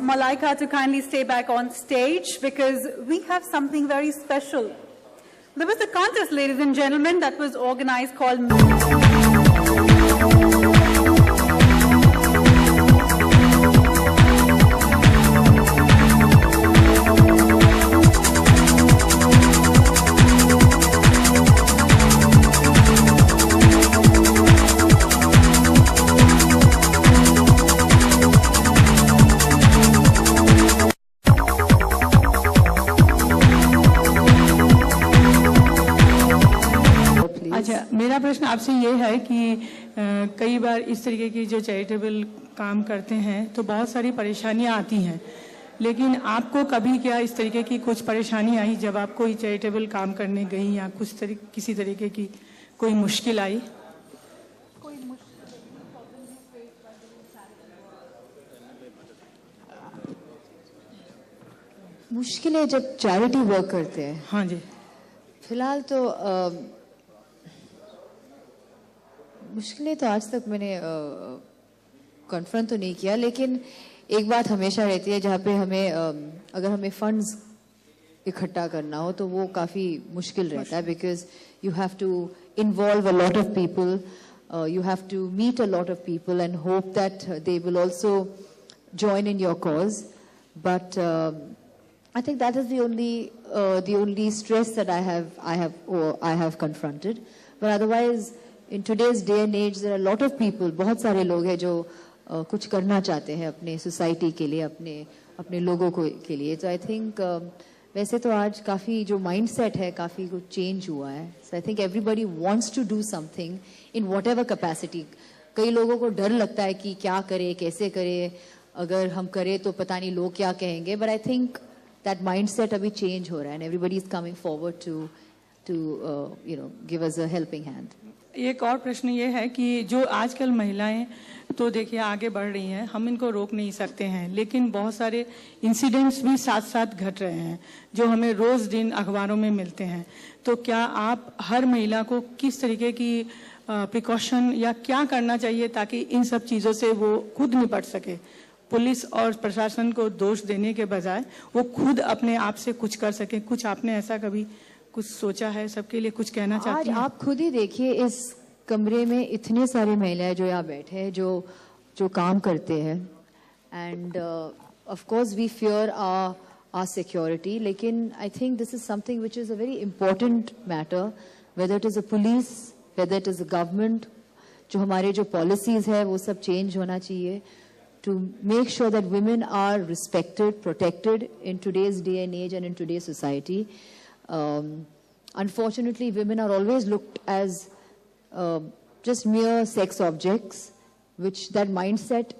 Malaika to kindly stay back on stage because we have something very special. There was a contest, ladies and gentlemen, that was organized called... मेरा प्रश्न आपसे ये है कि कई बार इस तरीके की जो चैरिटेबल काम करते हैं तो बहुत सारी परेशानियां आती हैं, लेकिन आपको कभी क्या इस तरीके की कुछ परेशानी आई जब आप कोई चैरिटेबल काम करने गई या किसी तरीके की कोई मुश्किल आई? मुश्किलें जब चैरिटी वर्क करते हैं? हाँ जी। फिलहाल तो मुश्किलें तो आज तक मैंने कन्फ्रंट तो नहीं किया, लेकिन एक बात हमेशा रहती है जहाँ पे हमें अगर हमें फंड्स इकट्ठा करना हो तो वो काफ़ी मुश्किल रहता है, because you have to involve a lot of people, you have to meet a lot of people and hope that they will also join in your cause. But I think that is the only stress that I have confronted. But otherwise, in today's day and age, there are a lot of people, बहुत सारे लोग हैं जो कुछ करना चाहते हैं अपने सोसाइटी के लिए, अपने लोगों के लिए. तो I think वैसे तो आज काफ़ी जो माइंडसेट है काफ़ी कुछ चेंज हुआ है. So I think everybody wants to do something in whatever capacity. कई लोगों को डर लगता है कि क्या करे, कैसे करे, अगर हम करें तो पता नहीं लोग क्या कहेंगे. But I think that mindset अभी change हो रहा है and everybody is coming forward to give us a helping hand. एक और प्रश्न ये है कि जो आजकल महिलाएं तो देखिए आगे बढ़ रही हैं, हम इनको रोक नहीं सकते हैं, लेकिन बहुत सारे इंसिडेंट्स भी साथ साथ घट रहे हैं जो हमें रोज दिन अखबारों में मिलते हैं. तो क्या आप हर महिला को किस तरीके की प्रिकॉशन या क्या करना चाहिए ताकि इन सब चीज़ों से वो खुद निपट सके? पुलिस और प्रशासन को दोष देने के बजाय वो खुद अपने आप से कुछ कर सके. कुछ आपने ऐसा कभी कुछ सोचा है? सबके लिए कुछ कहना चाहती हैं? आज आप खुद ही देखिए, इस कमरे में इतने सारे महिलाएं जो यहाँ बैठे हैं जो काम करते हैं, and of course we fear our security, लेकिन I think this is something which is a very important matter, whether it is a police, whether it is a government. जो हमारे जो पॉलिसीज है वो सब चेंज होना चाहिए to make sure that women are respected, protected in today's day and age and in today's society. Unfortunately, women are always looked as just mere sex objects, which that mindset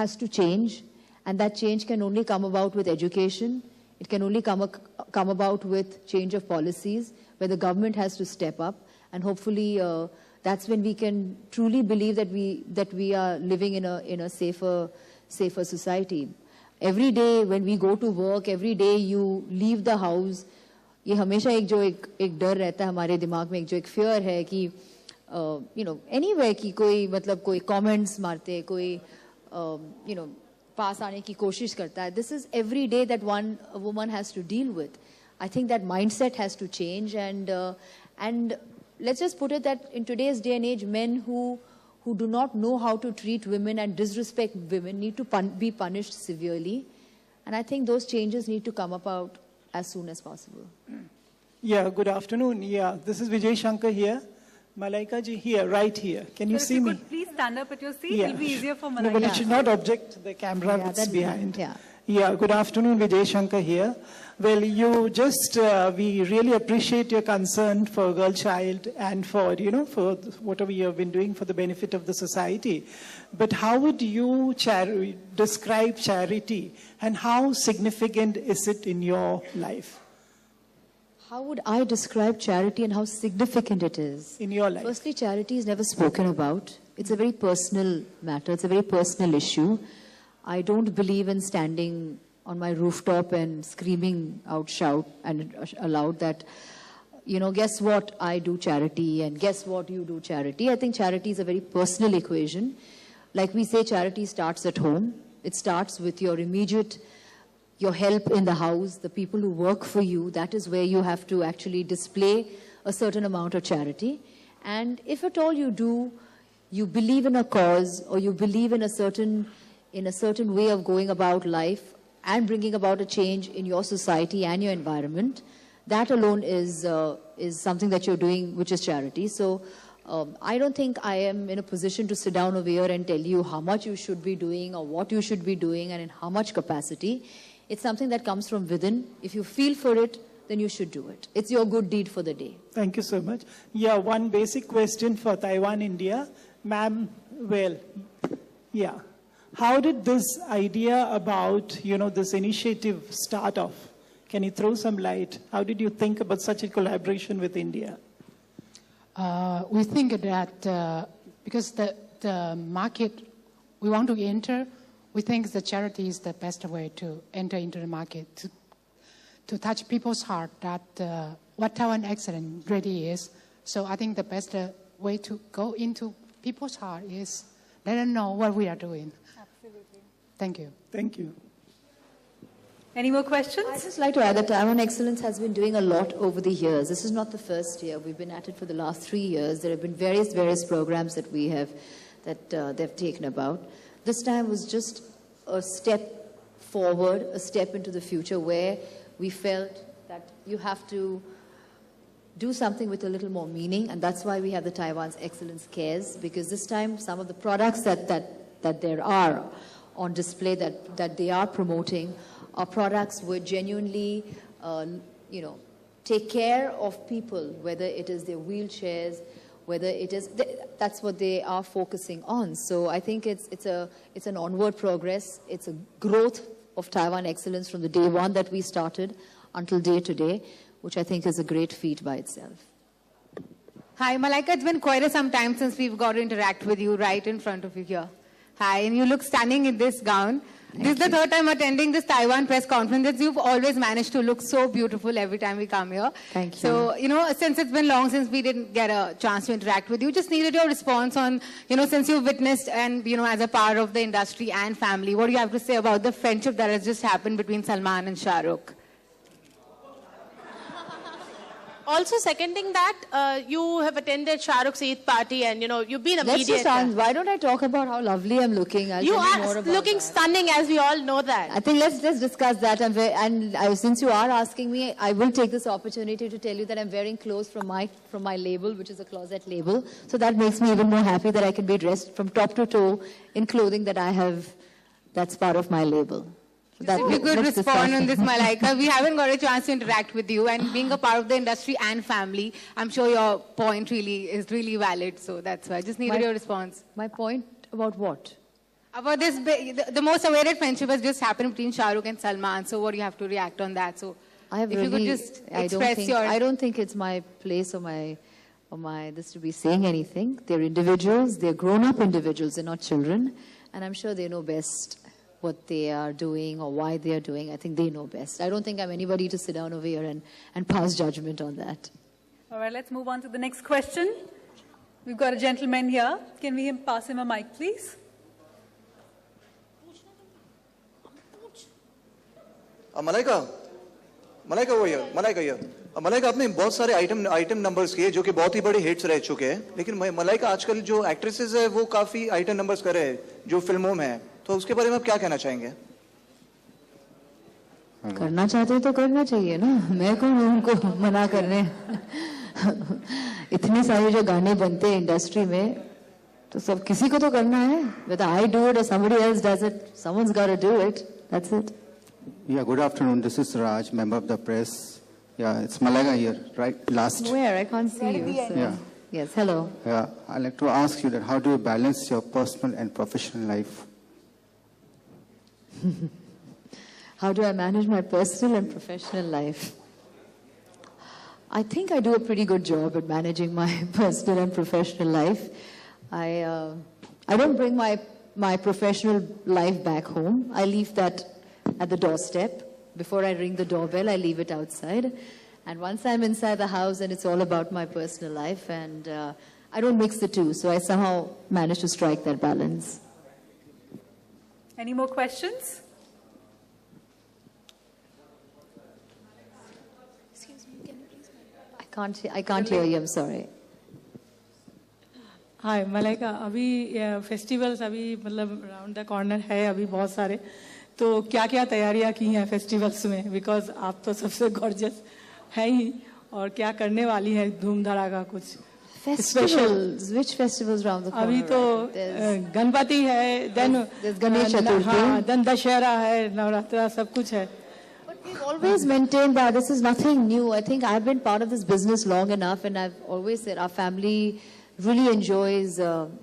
has to change, and that change can only come about with education. It can only come about with change of policies, where the government has to step up, and hopefully that's when we can truly believe that we are living in a safer society. Every day when we go to work, every day you leave the house, ये हमेशा एक डर रहता है हमारे दिमाग में, एक fear है कि anywhere कि कोई comments मारते, कोई पास आने की कोशिश करता है. This is every day that a woman has to deal with. I think that mindset has to change, and let's just put it that in today's day and age, men who do not know how to treat women and disrespect women need to be punished severely. And I think those changes need to come about as soon as possible. Yeah, good afternoon. Yeah, this is Vijay Shankar here. Malaika ji here, right here. Can you see me? Could please stand up at your seat. Yeah. It'll be easier for Malaika. No, but it should not object the camera that's behind. Yeah. Yeah, good afternoon, Vijay Shankar here. Well, we really appreciate your concern for girl child and for whatever you have been doing for the benefit of the society. But how would you describe charity and how significant is it in your life? How would I describe charity and how significant it is? In your life. Firstly, charity is never spoken about. It's a very personal matter. It's a very personal issue. I don't believe in standing on my rooftop and screaming out aloud that, guess what, I do charity and guess what, you do charity. I think charity is a very personal equation. Like we say, charity starts at home. It starts with your immediate, your help in the house, the people who work for you. That is where you have to actually display a certain amount of charity. And if at all you do, you believe in a cause, or you believe in a certain way of going about life and bringing about a change in your society and your environment, that alone is something that you're doing, which is charity. So I don't think I am in a position to sit down over here and tell you how much you should be doing or what you should be doing and in how much capacity. It's something that comes from within. If you feel for it, then you should do it. It's your good deed for the day. Thank you so much. Yeah, one basic question for Taiwan, India. Ma'am, well, yeah. How did this idea about, this initiative start off? Can you throw some light? How did you think about such a collaboration with India? We think that because the market we want to enter, we think the charity is the best way to enter into the market, to touch people's heart that what Taiwan Excellence really is. So I think the best way to go into people's heart is let them know what we are doing. Absolutely. Thank you. Thank you. Any more questions? I'd just like to add that Taiwan Excellence has been doing a lot over the years. This is not the first year. We've been at it for the last 3 years. There have been various programs that we have, that they've taken about. This time was just a step forward, a step into the future where we felt that you have to do something with a little more meaning, and that's why we have the Taiwan's Excellence Cares, because this time some of the products that there are on display that they are promoting are products which genuinely, take care of people, whether it is their wheelchairs, whether it is, that's what they are focusing on. So I think it's an onward progress. It's a growth of Taiwan Excellence from the day one that we started until day to day, which I think is a great feat by itself. Hi, Malaika. It's been quite some time since we've got to interact with you right in front of you here. Hi, and you look stunning in this gown. This is the third time attending this Taiwan press conference. You've always managed to look so beautiful every time we come here. Thank you. So, since it's been long since we didn't get a chance to interact with you, just needed your response on, since you've witnessed and, as a part of the industry and family, what do you have to say about the friendship that has just happened between Salman and Shah Rukh? Also seconding that, you have attended Shah Rukh's Eid party and, you've been a Let's just mediator. why don't I talk about how lovely I'm looking? I'll You tell you more are about looking that. stunning, as we all know that. I think let's discuss that. Since you are asking me, I will take this opportunity to tell you that I'm wearing clothes from my label, which is a closet label. So that makes me even more happy that I can be dressed from top to toe in clothing that I have, that's part of my label. So that, You could let's respond discuss. on this, Malaika. We haven't got a chance to interact with you, and being a part of the industry and family, I'm sure your point is really valid. So that's why I just needed your response. My point about what? About this, the most awaited friendship has just happened between Shah Rukh and Salman. So what do you have to react on that? So if you could just express your... I don't think it's my place or my this to be saying anything. They're individuals. They're grown-up individuals. They're not children, and I'm sure they know best what they are doing or why they are doing. I think they know best. I don't think I'm anybody to sit down over here and pass judgment on that. All right, let's move on to the next question. We've got a gentleman here. Can we pass him a mic, please? Malaika over here. Malaika here. Malaika, आपने बहुत सारे item numbers किए जो कि बहुत ही बड़े hits रह चुके हैं, लेकिन मलाइका आजकल जो एक्ट्रेसेस है वो काफी आइटम नंबर्स कर रहे हैं जो फिल्मों में है, तो उसके बारे में आप क्या कहना चाहेंगे? करना चाहते तो करना चाहिए ना, मैं कौन हूं उनको मना करने। इतने सारे जो गाने बनते हैं इंडस्ट्री में, तो सब किसी को तो करना है. Whether I do it or somebody else does it, someone's got to do it. That's it. Yeah, good afternoon. This is Raj, member of the press. Yeah, it's Malaika here, right? Last. Where? I can't see you. So. Yeah. Yes, hello. Yeah, I'd like to ask you that how do you balance your personal and professional life? How do I manage my personal and professional life? I think I do a pretty good job at managing my personal and professional life. I don't bring my professional life back home. I leave that at the doorstep. Before I ring the doorbell, I leave it outside. And once I'm inside the house, and it's all about my personal life, and I don't mix the two. So I somehow manage to strike that balance. Any more questions? I can't hear you, I'm sorry. हाय मलाइका, अभी festivals अभी मतलब round the corner है अभी बहुत सारे, तो क्या क्या तैयारियां की हैं फेस्टिवल्स में? बिकॉज आप तो सबसे गॉर्जियस है ही, और क्या करने वाली है धूम धड़ाका कुछ Festivals, which festivals around the corner? अभी तो गणपति है, देन गणेश चतुर्थी, देन दशहरा है, नवरात्रा, सब कुछ है. We've always maintained that this is nothing new. I think I've been part of this business long enough, and I've always said our family really enjoys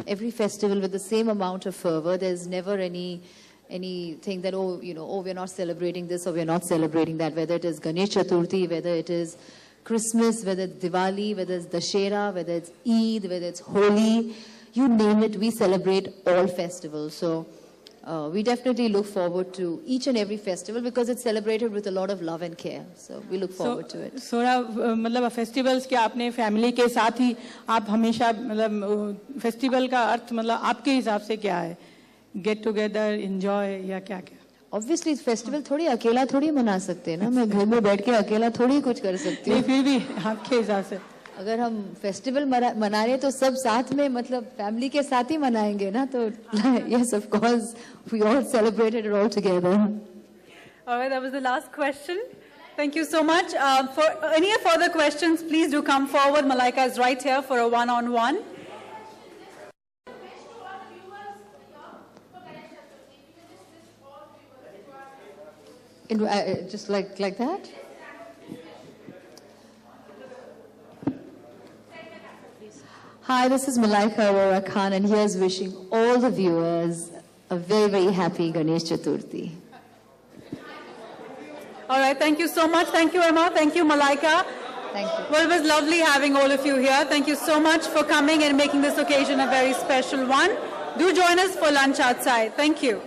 every festival with the same amount of fervor. There's never anything that, we're not celebrating this or we're not celebrating that, whether it is Ganesh Chaturthi, whether it is Christmas, whether it's Diwali, whether it's Dashera, whether it's Eid, whether it's Holi, you name it, we celebrate all festivals. So we definitely look forward to each and every festival because it's celebrated with a lot of love and care. So we look forward to it. मतलब festivals क्या आपने family के साथ ही आप हमेशा मतलब festival का अर्थ मतलब आपके हिसाब से क्या है? गेट टुगेदर, एंजॉय या क्या क्या? Obviously फेस्टिवल थोड़ी अकेला थोड़ी मना सकते हैं ना, मैं घर में बैठ के अकेला थोड़ी कुछ कर सकती हूँ. फिर भी आपके हिसाब से अगर हम फेस्टिवल मना रहे तो सब साथ में मतलब फैमिली के साथ ही मनाएंगे ना, तो yes of course we all celebrated it all together. All right, that was the last question. Thank you so much. For any further questions, please do come forward. Malaika is right here for a one-on-one. Just like that. Hi, this is Malaika Arora Khan, and here's wishing all the viewers a very, very happy Ganesh Chaturthi. All right, thank you so much. Thank you, Emma. Thank you, Malaika. Thank you. Well, it was lovely having all of you here. Thank you so much for coming and making this occasion a very special one. Do join us for lunch outside. Thank you.